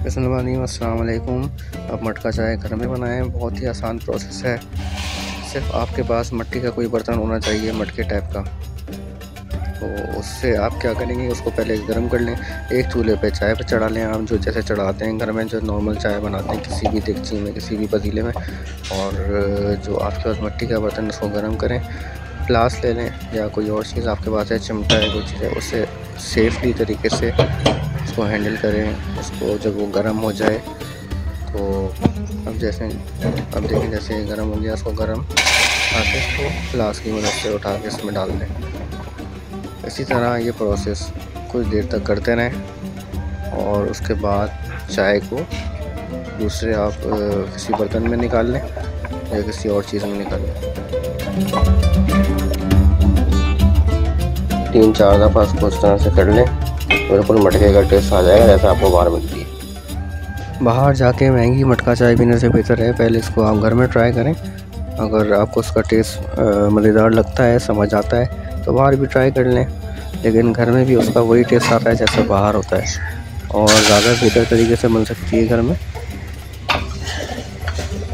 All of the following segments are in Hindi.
अस्सलाम वालेकुम। आप मटका चाय घर में बनाएं, बहुत ही आसान प्रोसेस है। सिर्फ आपके पास मिट्टी का कोई बर्तन होना चाहिए, मटके टाइप का। तो उससे आप क्या करेंगे, उसको पहले गर्म कर लें। एक चूल्हे पे चाय पे चढ़ा लें, आप जो जैसे चढ़ाते हैं घर में, जो नॉर्मल चाय बनाते हैं किसी भी देगची में, किसी भी पतीले में। और जो आपके पास मिट्टी का बर्तन, उसको गर्म करें। ग्लास ले लें या कोई और चीज़ आपके पास है, चिमटा है, कोई चीज़ है, उससे सेफली तरीके से उसको हैंडल करें। उसको जब वो गर्म हो जाए तो अब देखें जैसे गर्म हो गया, उसको गर्म आके इसको ग्लास की मदद से उठा के इसमें डाल दें। इसी तरह ये प्रोसेस कुछ देर तक करते रहें और उसके बाद चाय को दूसरे आप किसी बर्तन में निकाल लें या किसी और चीज़ में निकाल लें। 3-4 दफ़ा इसको इस तरह से कर लें, बिल्कुल मटके का टेस्ट आ जाएगा जैसा आपको बाहर मिलती है। बाहर जाके महंगी मटका चाय पीने से बेहतर है पहले इसको आप घर में ट्राई करें। अगर आपको उसका टेस्ट मज़ेदार लगता है, समझ आता है, तो बाहर भी ट्राई कर लें। लेकिन घर में भी उसका वही टेस्ट आता है जैसा बाहर होता है, और ज़्यादा बेहतर तरीके से बन सकती है घर में।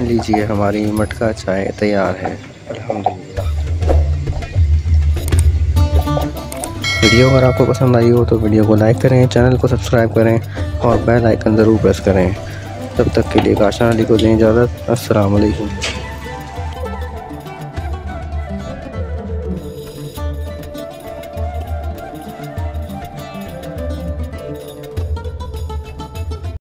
लीजिए, हमारी मटका चाय तैयार है, अल्हम्दुलिल्लाह। वीडियो अगर आपको पसंद आई हो तो वीडियो को लाइक करें, चैनल को सब्सक्राइब करें और बेल आइकन ज़रूर प्रेस करें। तब तक के लिए काशा अली को दें इजाज़त। अस्सलाम वालेकुम।